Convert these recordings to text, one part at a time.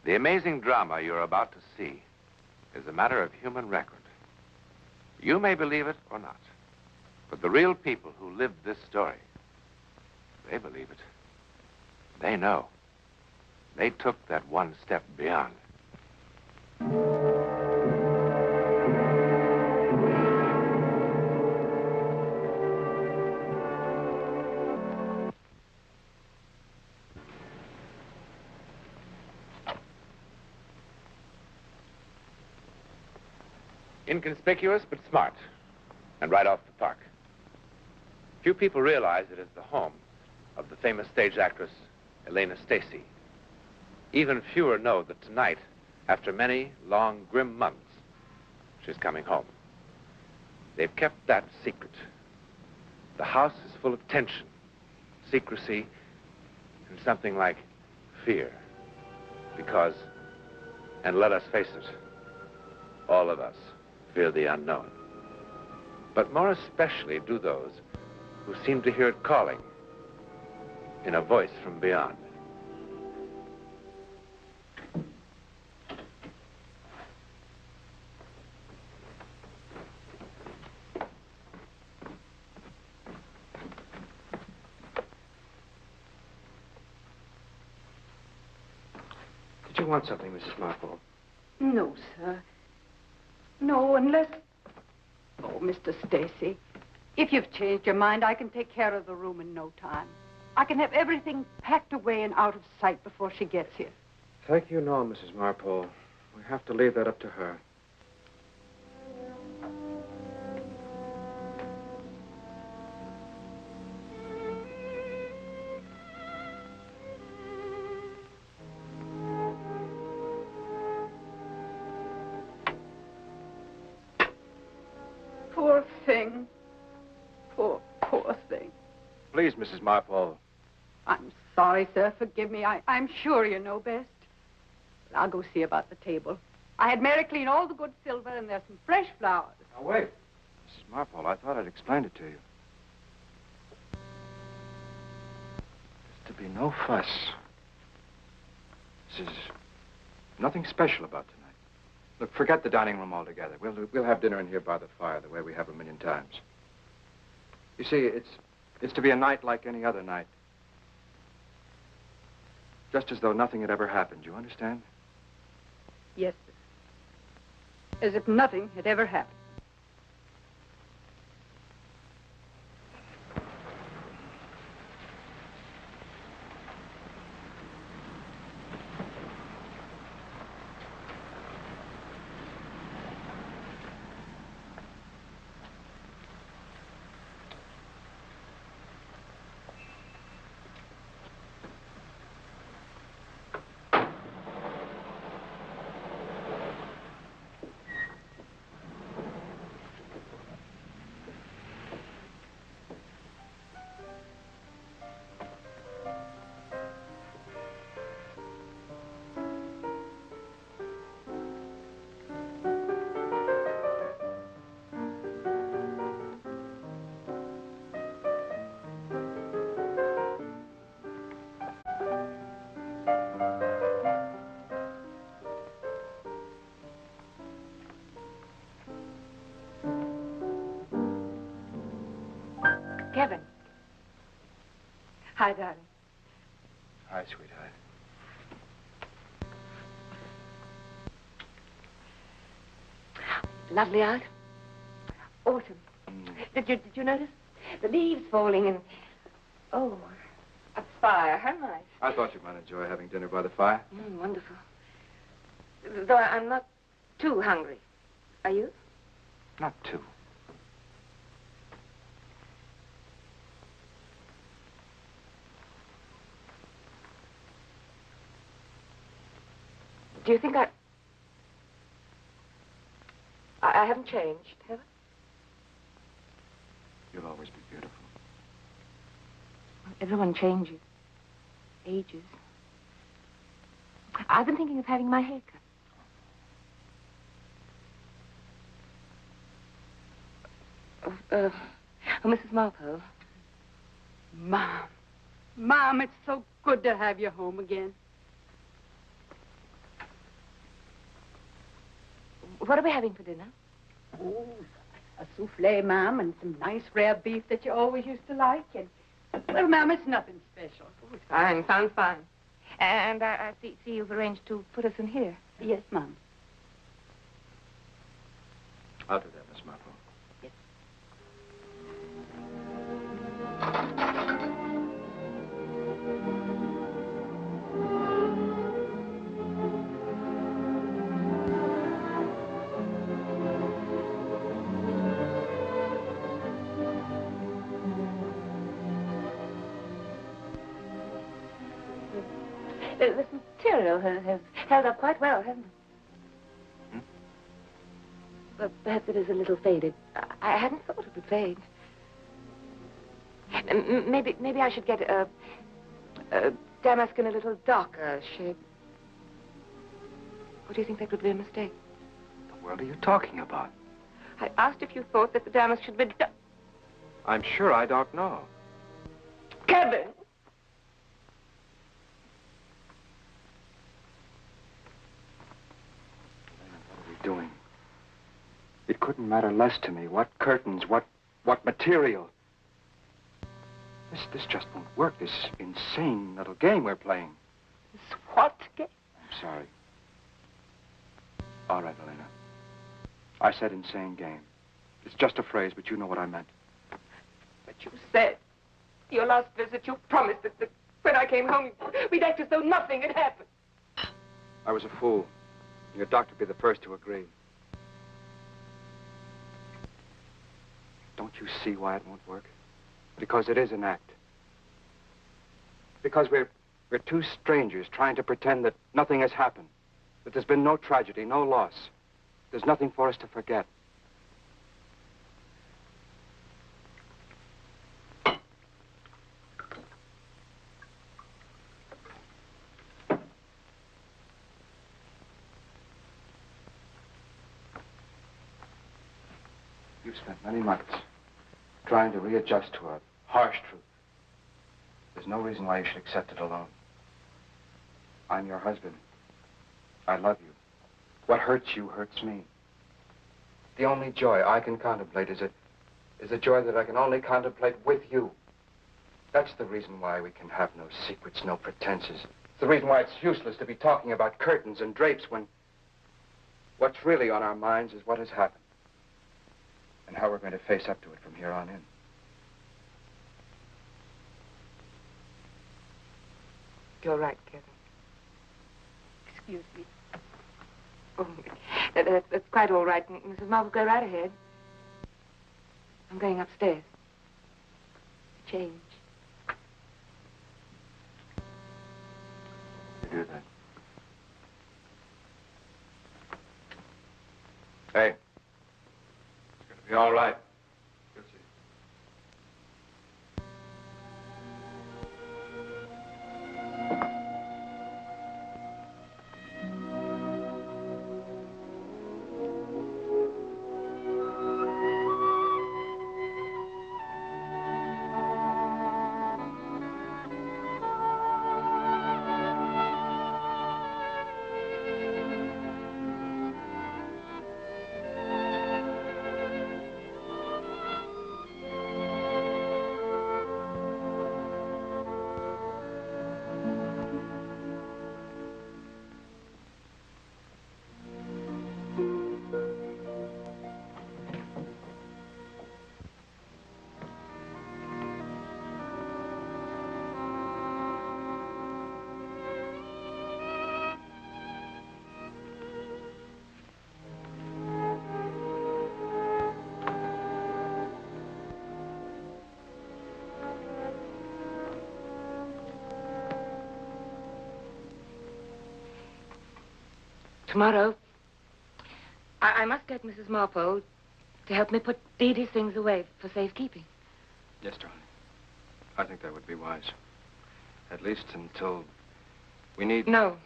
The amazing drama you're about to see is a matter of human record. You may believe it or not, but the real people who lived this story, they believe it. They know. They took that one step beyond. Inconspicuous, but smart. And right off the park. Few people realize it is the home of the famous stage actress, Elena Stacy. Even fewer know that tonight, after many long, grim months, she's coming home. They've kept that secret. The house is full of tension, secrecy, and something like fear. Because, and let us face it, all of us fear the unknown. But more especially do those who seem to hear it calling in a voice from beyond. Did you want something, Mrs. Marpole? No, sir. No, unless... Oh, Mr. Stacy, if you've changed your mind, I can take care of the room in no time. I can have everything packed away and out of sight before she gets here. Thank you, no, Mrs. Marpole. We have to leave that up to her. Poor thing. Poor thing. Please, Mrs. Marpole. I'm sorry, sir. Forgive me. I'm sure you know best. But I'll go see about the table. I had Mary clean all the good silver, and there's some fresh flowers. Now, wait. Mrs. Marpole, I thought I'd explained it to you. There's to be no fuss. This is nothing special about tonight. Look, forget the dining room altogether. We'll have dinner in here by the fire, the way we have a million times. You see, it's to be a night like any other night. Just as though nothing had ever happened. You understand? Yes, sir. As if nothing had ever happened. Kevin. Hi, darling. Hi, sweetheart. Lovely out. Autumn. Did you notice? The leaves falling and... Oh, a fire. How nice. I thought you might enjoy having dinner by the fire. Wonderful. Though I'm not too hungry. Are you? Not too. Do you think I haven't changed, have I? You'll always be beautiful. Everyone changes. Ages. I've been thinking of having my hair cut. Mrs. Marpole. Mom, it's so good to have you home again. What are we having for dinner? Oh, a souffle, ma'am, and some nice rare beef that you always used to like. And, well, ma'am, it's nothing special. Oh, fine. Sounds fine. And I see you've arranged to put us in here. Yes, ma'am. I'll do that, Miss Marpole. Yes. This material has held up quite well, hasn't it? Hmm? Well, perhaps it is a little faded. I hadn't thought it would fade. Maybe I should get a damask in a little darker shade. Or do you think that would be a mistake? What the world are you talking about? I asked if you thought that the damask should be I'm sure I don't know. Kevin! Doing. It couldn't matter less to me what curtains, what material. This just won't work, this insane little game we're playing. This what game? I'm sorry. All right, Elena. I said insane game. It's just a phrase, but you know what I meant. But you said, your last visit, you promised that when I came home, we'd act as though nothing had happened. I was a fool. Your doctor would be the first to agree. Don't you see why it won't work? Because it is an act. Because we're two strangers trying to pretend that nothing has happened. That there's been no tragedy, no loss. There's nothing for us to forget. You've spent many months trying to readjust to a harsh truth. There's no reason why you should accept it alone. I'm your husband. I love you. What hurts you hurts me. The only joy I can contemplate is a joy that I can only contemplate with you. That's the reason why we can have no secrets, no pretenses. It's the reason why it's useless to be talking about curtains and drapes when what's really on our minds is what has happened. And how we're going to face up to it from here on in. You're right, Kevin. Excuse me. Oh, that's quite all right. Mrs. Marpole, go right ahead. I'm going upstairs. Change. You do that. Hey. It's going to be all right. You'll see. Tomorrow, I must get Mrs. Marpole to help me put Dee Dee's things away for safekeeping. Yes, darling. I think that would be wise. At least until we need... No.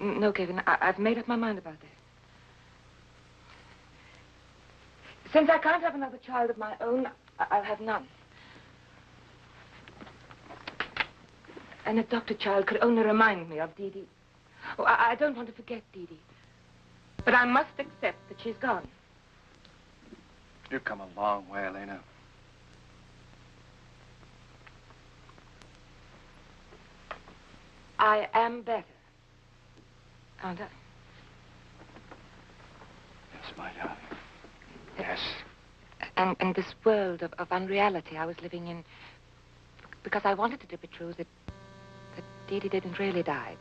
No, Kevin, I've made up my mind about that. Since I can't have another child of my own, I'll have none. An adopted child could only remind me of Dee Dee. Oh, I don't want to forget Dee Dee. But I must accept that she's gone. You've come a long way, Elena. I am better. Aren't I? Yes, my darling. Yes. And this world of unreality I was living in, because I wanted it to be true that Dee Dee didn't really die,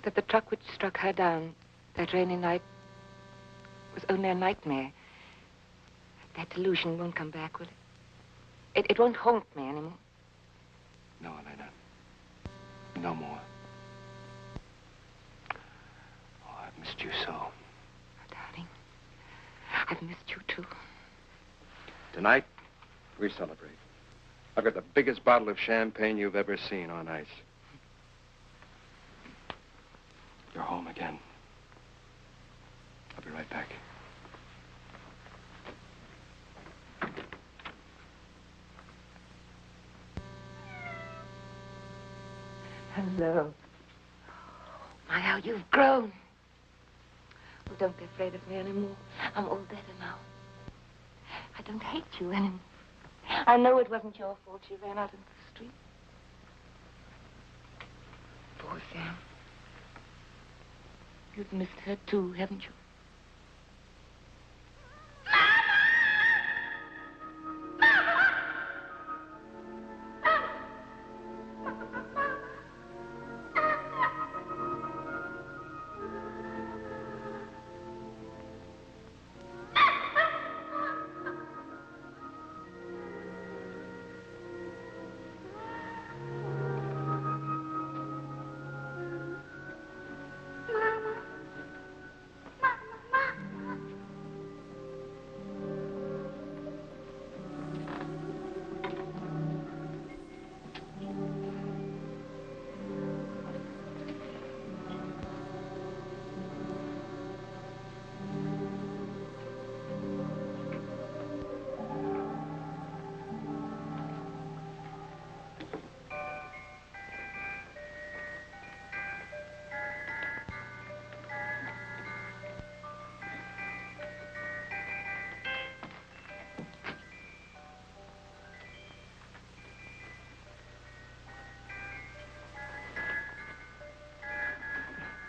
that the truck which struck her down that rainy night was only a nightmare. That delusion won't come back, will it? It won't haunt me anymore. No, Elena. No more. Oh, I've missed you so. Oh, darling, I've missed you too. Tonight, we celebrate. I've got the biggest bottle of champagne you've ever seen on ice. You're home again. I'll be right back. Hello. My, how you've grown. Oh, don't be afraid of me anymore. I'm all better now. I don't hate you anymore. I know it wasn't your fault she ran out into the street. Poor Sam. You've missed her too, haven't you?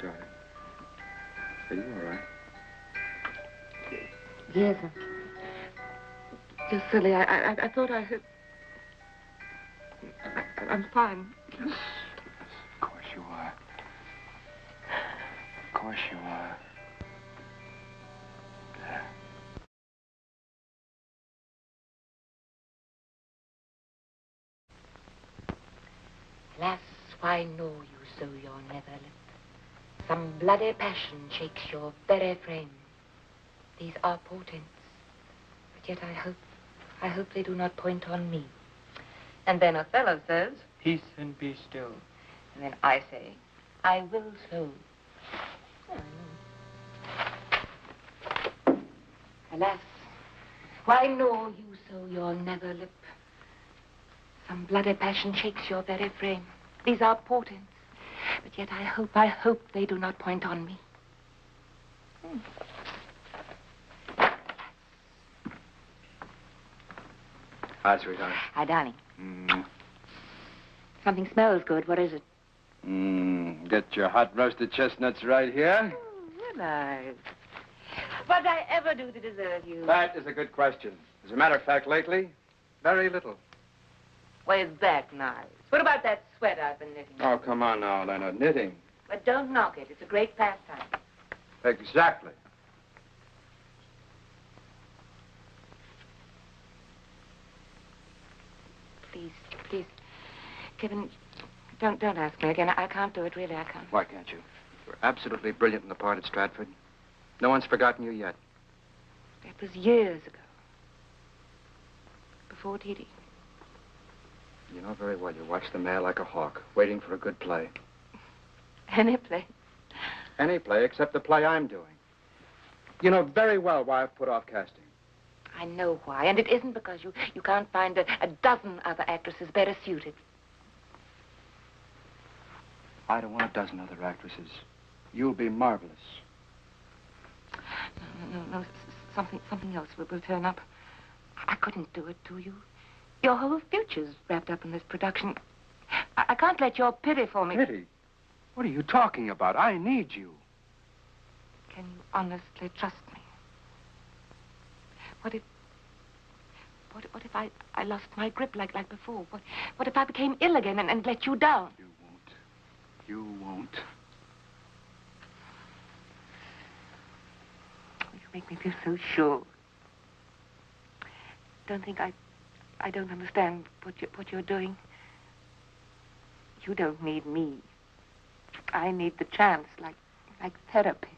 Darling. Are you all right? Yes. Just silly. I thought I heard... I'm fine. Yes. Of course you are. Of course you are. Yeah. Alas, why know you so your nether lip? Some bloody passion shakes your very frame. These are portents, but yet I hope they do not point on me. And then Othello says, peace and be still. and then I say, I will so. Alas, why know you so your nether lip? Some bloody passion shakes your very frame. These are portents, but yet I hope they do not point on me. Hi, sweetheart. Hi, darling. Something smells good. What is it? Get your hot roasted chestnuts right here. Oh, nice. What did I ever do to deserve you? That is a good question. As a matter of fact, lately, very little. Why, is that nice? What about that sweater I've been knitting? Oh, come on now, Elena. Knitting. But don't knock it. It's a great pastime. Exactly. Please, Kevin, don't ask me again. I can't do it, really, I can't. Why can't you? You're absolutely brilliant in the part at Stratford. No one's forgotten you yet. That was years ago. Before Dee Dee. You know very well you watch the mail like a hawk, waiting for a good play. Any play? Any play except the play I'm doing. You know very well why I've put off casting. I know why, and it isn't because you can't find a dozen other actresses better suited. I don't want a dozen other actresses. You'll be marvelous. No, something else will turn up. I couldn't do it to you. Your whole future's wrapped up in this production. I can't let your pity for me... Pity? What are you talking about? I need you. Can you honestly trust me? What if I lost my grip like before? What if I became ill again and let you down? You won't. You won't. You make me feel so sure. Don't think I don't understand what you're doing. You don't need me. I need the chance, like therapy.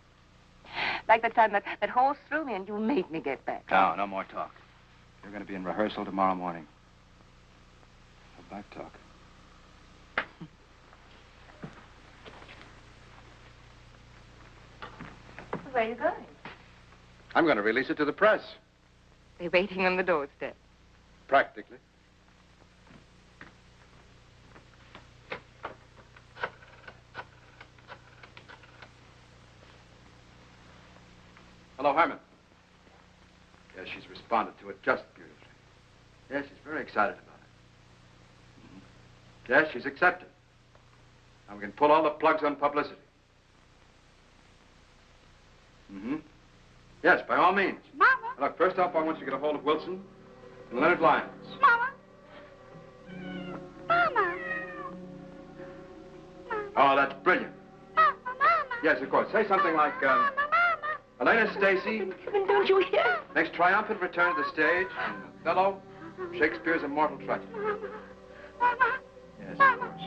Like the time that horse threw me and you made me get back. No more talk. You're going to be in rehearsal tomorrow morning. No back talk. Where are you going? I'm going to release it to the press. They're waiting on the doorstep. Practically. Hello, Harmon. Yes, she's responded to it just beautifully. Yes, she's very excited about it. Yes, she's accepted. Now we can pull all the plugs on publicity. Yes, by all means. Mama. Look, first off, I want you to get a hold of Wilson and Leonard Lyons. Mama. Mama. Oh, that's brilliant. Mama. Yes, of course. Say something like, Elena, Stacy. Don't you hear? Next triumphant return to the stage in Othello, Shakespeare's immortal tragedy. Yes, of course.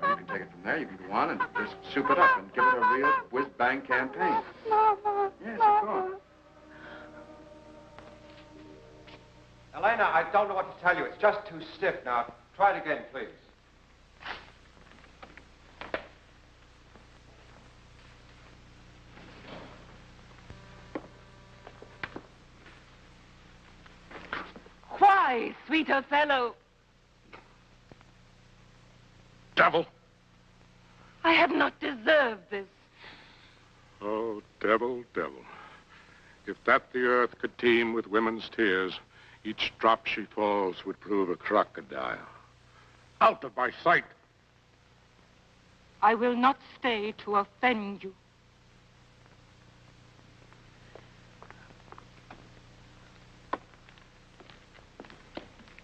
Well, you can take it from there. You can go on and just soup it up and give it a real whiz-bang campaign. Yes, of course. Elena, I don't know what to tell you. It's just too stiff now. Try it again, please. Why, sweet Othello? Devil! I have not deserved this. Oh, devil, devil. If that the earth could teem with women's tears, each drop she falls would prove a crocodile. Out of my sight! I will not stay to offend you.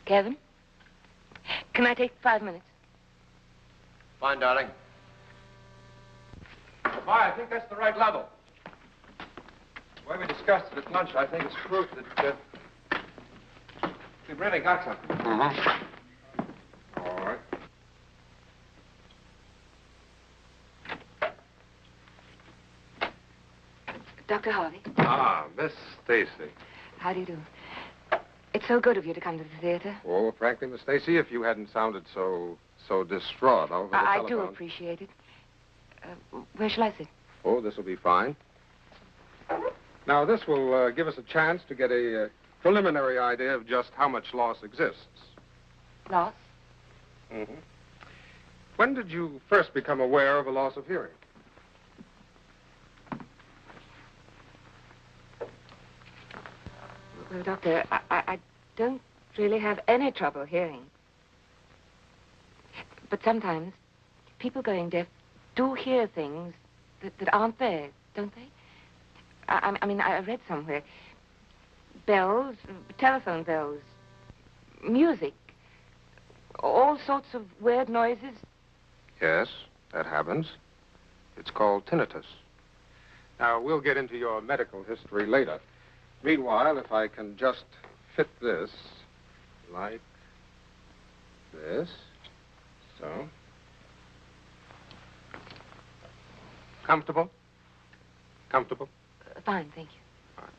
Kevin, can I take 5 minutes? Fine, darling. Why, I think that's the right level. The way we discussed it at lunch, I think it's proof that we've really got something. All right. Dr. Harvey. Ah, Miss Stacy. How do you do? It's so good of you to come to the theater. Oh, frankly, Miss Stacy, if you hadn't sounded so distraught over the I telephone. do appreciate it. Where shall I sit? Oh, this will be fine. Now, this will give us a chance to get a preliminary idea of just how much loss exists. Loss? Mm-hmm. When did you first become aware of a loss of hearing? Well, Doctor, I don't really have any trouble hearing. But sometimes people going deaf do hear things that aren't there, don't they? I mean, I read somewhere. Bells, telephone bells, music, all sorts of weird noises. Yes, that happens. It's called tinnitus. Now, we'll get into your medical history later. Meanwhile, if I can just fit this like this, so. Comfortable? Comfortable? Fine, thank you. All right.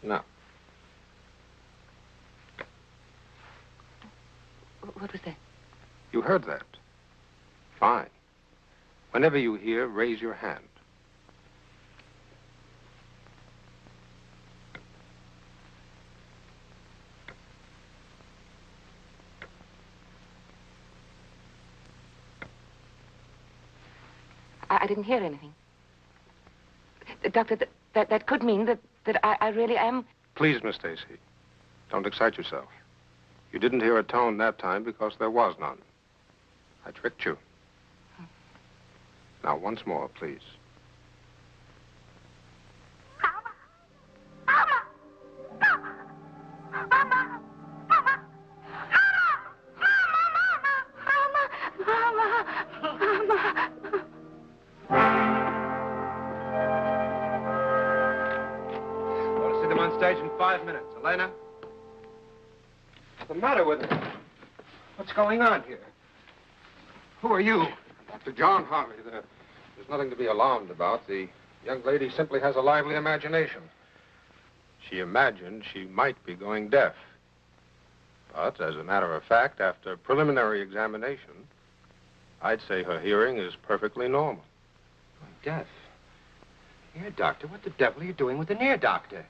Now. What was that? You heard that. Fine. Whenever you hear, raise your hand. I didn't hear anything. Doctor, that could mean that I really am... Please, Miss Stacy, don't excite yourself. You didn't hear a tone that time because there was none. I tricked you. Now, once more, please. Want to see them on stage in 5 minutes. Elena? What's the matter with her? What's going on here? Who are you? Dr. John Harvey, there's nothing to be alarmed about. The young lady simply has a lively imagination. She imagined she might be going deaf. But, as a matter of fact, after preliminary examination, I'd say her hearing is perfectly normal. Going deaf? Ear doctor? What the devil are you doing with an ear doctor?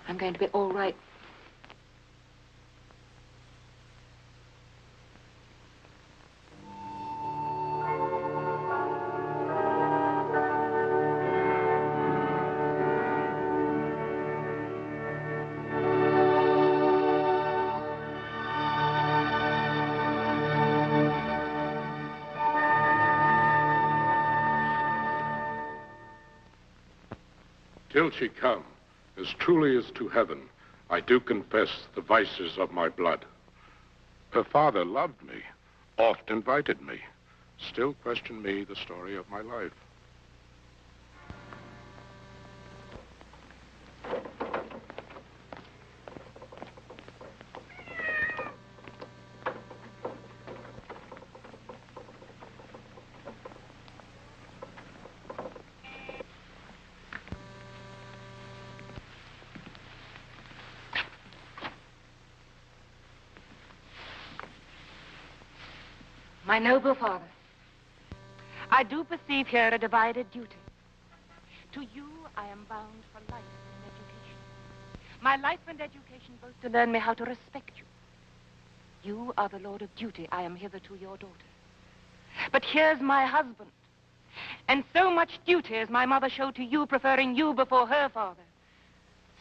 I'm going to be all right. Till she come, as truly as to heaven, I do confess the vices of my blood. Her father loved me, oft invited me, still questioned me the story of my life. My noble father, I do perceive here a divided duty. To you, I am bound for life and education. My life and education both to learn me how to respect you. You are the lord of duty. I am hitherto your daughter. But here's my husband. And so much duty as my mother showed to you, preferring you before her father.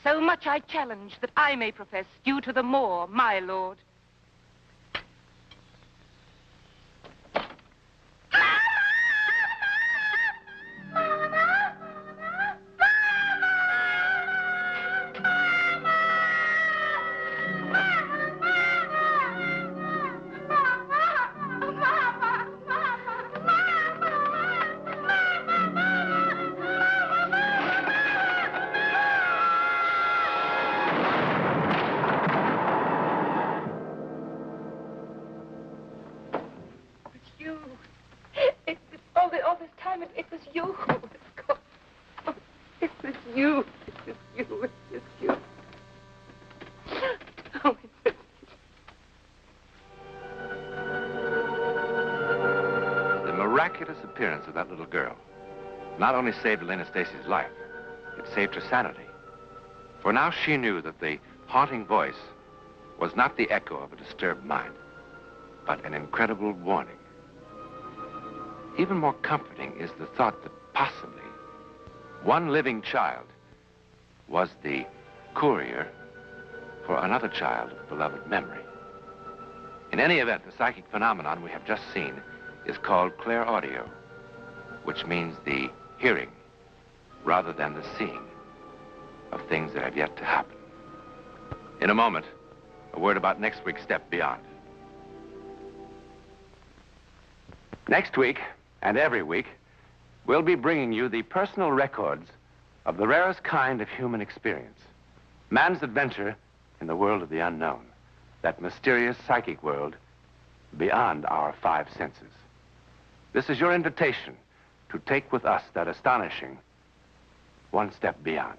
So much I challenge that I may profess due to the more, my lord. Appearance of that little girl not only saved Elena Stacy's life, it saved her sanity. For now she knew that the haunting voice was not the echo of a disturbed mind, but an incredible warning. Even more comforting is the thought that possibly one living child was the courier for another child of beloved memory. In any event, the psychic phenomenon we have just seen is called clairaudio, which means the hearing rather than the seeing of things that have yet to happen. In a moment, a word about next week's Step Beyond. Next week, and every week, we'll be bringing you the personal records of the rarest kind of human experience. Man's adventure in the world of the unknown, that mysterious psychic world beyond our five senses. This is your invitation to take with us that astonishing one step beyond.